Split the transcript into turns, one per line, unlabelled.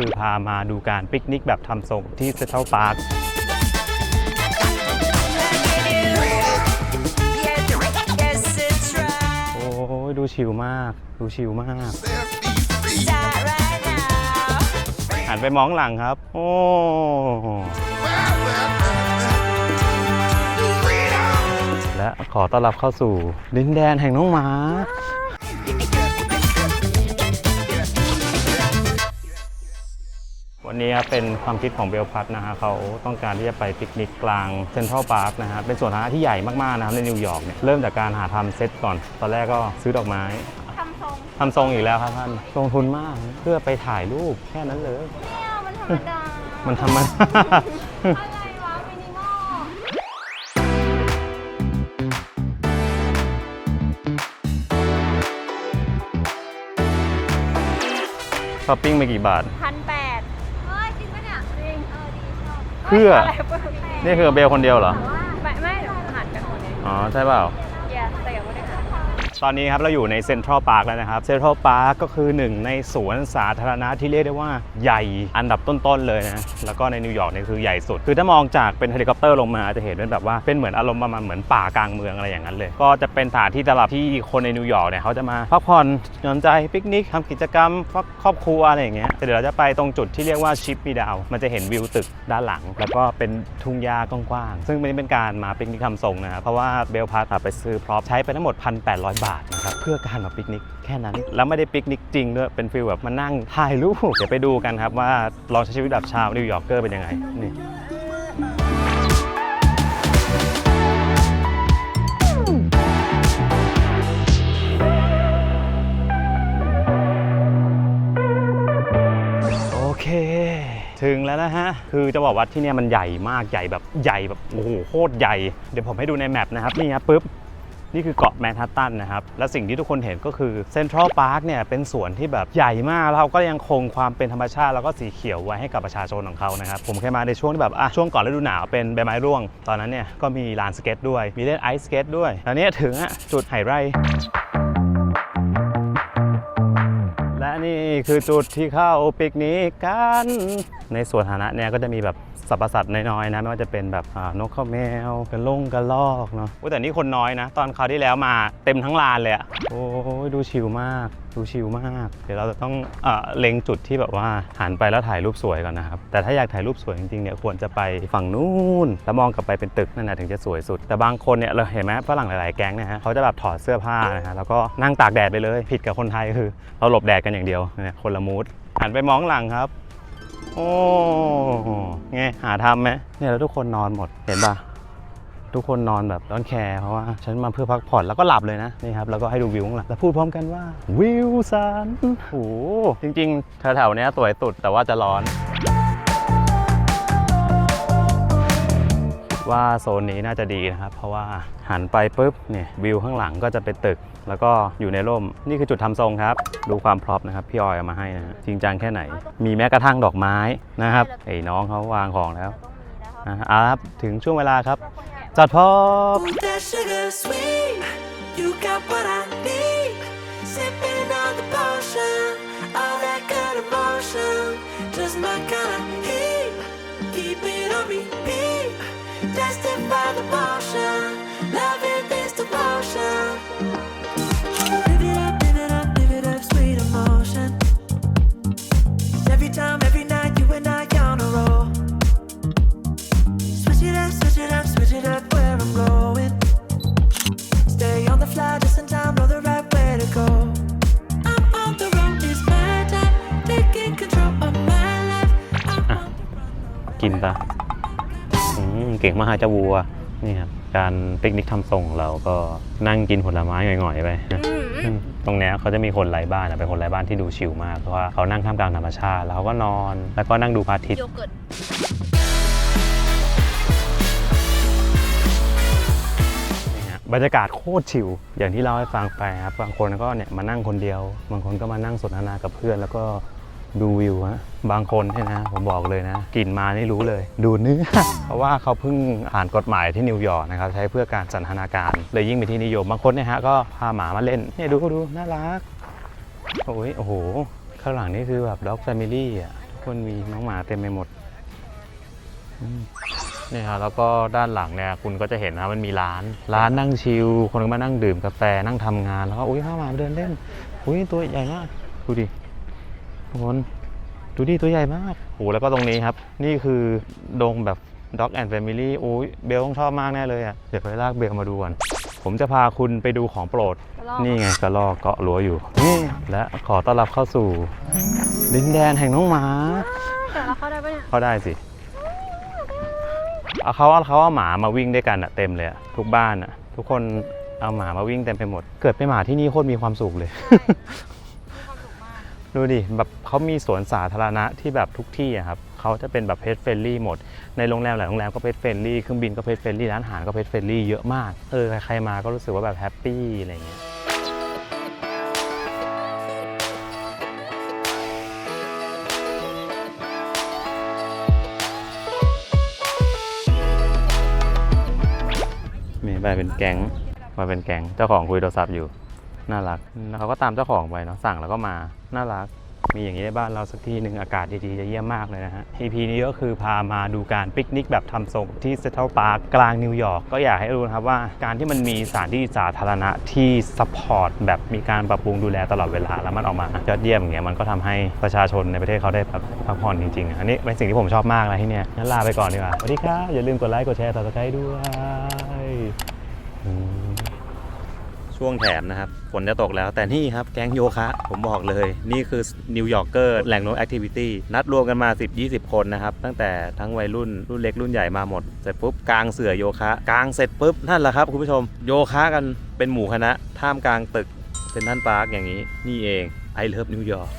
คือพามาดูการปิกนิกแบบทำทรงที่เซ็นทรัลพาร์คโอ้ยดูชิลมากดูชิลมากหันไปมองหลังครับโอ้และขอต้อนรับเข้าสู่ดินแดนแห่งน้องหมาวันนี้เป็นความคิดของเบลพัทนะฮะเขาต้องการที่จะไปปิกนิกกลางเซ็นทรัลพาร์คนะฮะเป็นสวนสาธารณะที่ใหญ่มากๆนะครับในนิวยอร์กเนี่ยเริ่มจากการหาทำเซตก่อนตอนแรกก็ซื้อดอกไม้ทำทรงอีกแล้วครับท่านลงทุนมากเพื่อไปถ่ายรูปแค่นั้นเลยมันธรรมดาอะไรวะมินิมอลช้อปปิ้งไปกี่บาท1,800เฮ้ยจริงปะเนี่ยจริงดีชอบเพื่อนี่คือเบลคนเดียวเหรอไม่เดี๋ยวหันกันคนนี้อ๋อใช่เปล่าแต่ยังไม่ได้ตอนนี้ครับเราอยู่ในเซ็นทรัลพาร์คแล้วนะครับเซ็นทรัลพาร์คก็คือหนึ่งในสวนสาธารณะที่เรียกได้ว่าใหญ่อันดับต้นๆเลยนะแล้วก็ในนิวยอร์กเนี่ยคือใหญ่สุดคือถ้ามองจากเป็นเฮลิคอปเตอร์ลงมาจะเห็นเป็นแบบว่าเป็นเหมือนอารมณ์ประมาณเหมือนป่ากลางเมืองอะไรอย่างนั้นเลยก็จะเป็นสถานที่สำหรับที่คนในนิวยอร์กเนี่ยเขาจะมาพักผ่อนหย่อนใจปิกนิกทำกิจกรรมครอบครัวอะไรอย่างเงี้ยเดี๋ยวเราจะไปตรงจุดที่เรียกว่าชิปมีดาวมันจะเห็นวิวตึกด้านหลังแล้วก็เป็นทุ่งหญ้ากว้างๆซึ่งเป็นการมาปิกนิกทำทรงนะครับเพราะว่าเบลพาไปซื้อพร็อพใช้ไปทั้งหมด 1,800 บาทนะครับเพื่อการมาปิกนิกแค่นั้นแล้วไม่ได้ปิกนิกจริงด้วยเป็นฟีลแบบมานั่งถ่ายรูปเดี๋ยวไปดูกันครับว่าลองใช้ชีวิตแบบชาวนิวยอร์กเกอร์เป็นยังไงนี่โอเคถึงแล้วนะฮะคือจะบอกว่าที่นี่มันใหญ่มากใหญ่แบบโอ้โหโคตรใหญ่เดี๋ยวผมให้ดูในแมปนะครับนี่ครับปุ๊บนี่คือเกาะแมนฮัตตันนะครับและสิ่งที่ทุกคนเห็นก็คือเซ็นทรัลพาร์คเนี่ยเป็นสวนที่แบบใหญ่มากแล้วเขาก็ยังคงความเป็นธรรมชาติแล้วก็สีเขียวไว้ให้กับประชาชนของเขานะครับผมเคยมาในช่วงที่แบบช่วงก่อนฤดูหนาวเป็นใบไม้ร่วงตอนนั้นเนี่ยก็มีลานสเก็ตด้วยมีเล่นไอซ์สเก็ตด้วยตอนนี้ถึงจุดไฮไลท์และนี่คือจุดที่เข้าปิกนิกกันในสวนสาธารณะเนี่ยก็จะมีแบบสรรพสัตว์น้อยๆนะไม่ว่าจะเป็นแบบนกข้าวแมวกระรอกเนาะแต่นี่คนน้อยนะตอนคราวที่แล้วมาเต็มทั้งลานเลยอะโอ้ยดูชิลมากดูชิลมากเดี๋ยวเราจะต้องเล็งจุดที่แบบว่าหันไปแล้วถ่ายรูปสวยก่อนนะครับแต่ถ้าอยากถ่ายรูปสวยจริงๆเนี่ยควรจะไปฝั่งนู้นแล้วมองกลับไปเป็นตึกนั่นแหละถึงจะสวยสุดแต่บางคนเนี่ยเราเห็นไหมฝรั่งหลายๆแก๊งนะฮะเขาจะแบบถอดเสื้อผ้านะฮะแล้วก็นั่งตากแดดไปเลยผิดกับคนไทยคือเราหลบแดดกันอย่างเดียวเนี่ยคนละมูดหันไปมองหลังครับโอ้ไงหาทำไหมเนี่ยแล้วทุกคนนอนหมดเห็นปะทุกคนนอนแบบร้อนแคร์เพราะว่าฉันมาเพื่อพักผ่อนแล้วก็หลับเลยนะนี่ครับแล้วก็ให้ดูวิวข้างหลังแล้วพูดพร้อมกันว่าวิวสันโอ้จริงๆแถวๆนี้สวยสุดแต่ว่าจะร้อนว่าโซนนี้น่าจะดีนะครับเพราะว่าหันไปปุ๊บเนี่ยวิวข้างหลังก็จะเป็นตึกแล้วก็อยู่ในร่มนี่คือจุดทำทรงครับดูความพร็อพนะครับพี่ออยเอามาให้นะจริงจังแค่ไหนมีแม้กระทั่งดอกไม้นะครับไอ้น้องเขาวางของแล้วครับถึงช่วงเวลาครับจัดพร็อกินปะเก่งมากเจ้าวัวนี่ครับการปิกนิกทำทรงเราก็นั่งกินผลไม้หง่อยๆไปตรงนี้เขาจะมีคนไร้บ้านเป็นคนไร้บ้านที่ดูชิลมากเพราะว่าเขานั่งท่ามกลางธรรมชาติแล้วเขาก็นอนแล้วก็นั่งดูพระอาทิตย์บรรยากาศโคตรชิลอย่างที่เล่าให้ฟังไปครับบางคนก็เนี่ยมานั่งคนเดียวบางคนก็มานั่งสนทนากับเพื่อนแล้วก็ดูวิวฮะบางคนเนี่ยนะผมบอกเลยนะกลิ่นมานี่รู้เลยดูเนื้อ เพราะว่าเขาเพิ่งอ่านกฎหมายที่นิวยอร์กนะครับใช้เพื่อการสันทนาการเลยยิ่งเป็นที่นิยมบางคนเนี่ยฮะก็พาหมามาเล่นเนี่ยดูน่ารักโอ้โหข้างหลังนี่คือแบบด็อกแฟมิลี่อ่ะทุก คนมีน้องหมาเต็มไปหมดนี่ครับแล้วก็ด้านหลังเนี่ยคุณก็จะเห็นนะมันมีร้านนั่งชิลคนก็มานั่งดื่มกาแฟนั่งทำงานแล้วก็อุ้ยข้าหมาเดินเล่นอุ้ยตัวใหญ่มากดูดิทุกคนดูดิตัวใหญ่มากโอ้แล้วก็ตรงนี้ครับนี่คือดงแบบ Dog and Family โอ้ยเบลต้องชอบมากแน่เลยอ่ะเดี๋ยวไปลากเบลมาดูก่อนผมจะพาคุณไปดูของโปรดนี่ไงกระรอกเกาะรั้วอยู่นี่และขอต้อนรับเข้าสู่ดินแดนแห่งน้องหมา
แต่เราเข้าได้ปะเนี่ย
เข้าได้สิเขาเอาหมามาวิ่งด้วยกันอะเต็มเลยอะทุกบ้านอะทุกคนเอาหมามาวิ่งเต็มไปหมดเกิดเป็นหมาที่นี่โคตรมีความสุขเลยดูดิแบบเขามีสวนสาธารณะที่แบบทุกที่อะครับเขาจะเป็นแบบเพจเฟรนลี่หมดในโรงแรมหลายโรงแรมก็เพจเฟรนลี่เครื่องบินก็เพจเฟรนลี่ร้านอาหารก็เพจเฟรนลี่เยอะมากใครมาก็รู้สึกว่าแบบแฮปปี้อะไรเงี้ยมาเป็นแก๊งเจ้าของคุยโทรศัพท์อยู่น่ารักแล้วเขาก็ตามเจ้าของไปเนาะสั่งแล้วก็มาน่ารักมีอย่างนี้ในบ้านเราสักที่หนึ่งอากาศดีๆจะเยี่ยมมากเลยนะฮะ EP นี้ก็คือพามาดูการปิกนิกแบบทำทรงที่เซ็นทรัลพาร์คกลางนิวยอร์กก็อยากให้รู้นะครับว่าการที่มันมีสถานที่สาธารณะที่ซัพพอร์ตแบบมีการปรับปรุงดูแลตลอดเวลาแล้วมันออกมายอดเยี่ยมอย่างเงี้ยมันก็ทำให้ประชาชนในประเทศเขาได้พักผ่อนจริงๆอันนี้เป็นสิ่งที่ผมชอบมากนะที่เนี่ยงั้นลาไปก่อนดีกว่าสวัสดีครับอย่าลืมกดไลค์กดแชร์Subscribeด้วยช่วงแถมนะครับฝนจะตกแล้วแต่นี่ครับแก๊งโยคะผมบอกเลยนี่คือนิวยอร์กเกอร์แหล่งโน้ตแอคทิวิตี้นัดรวมกันมา 10-20 คนนะครับตั้งแต่ทั้งวัยรุ่นเล็กรุ่นใหญ่มาหมดเสร็จปุ๊บกางเสื่อโยคะกางเสร็จปุ๊บนั่นแหละครับคุณผู้ชมโยคะกันเป็นหมู่คณะท่ามกลางตึกเซ็นทรัลพาร์คอย่างนี้นี่เอง I love New York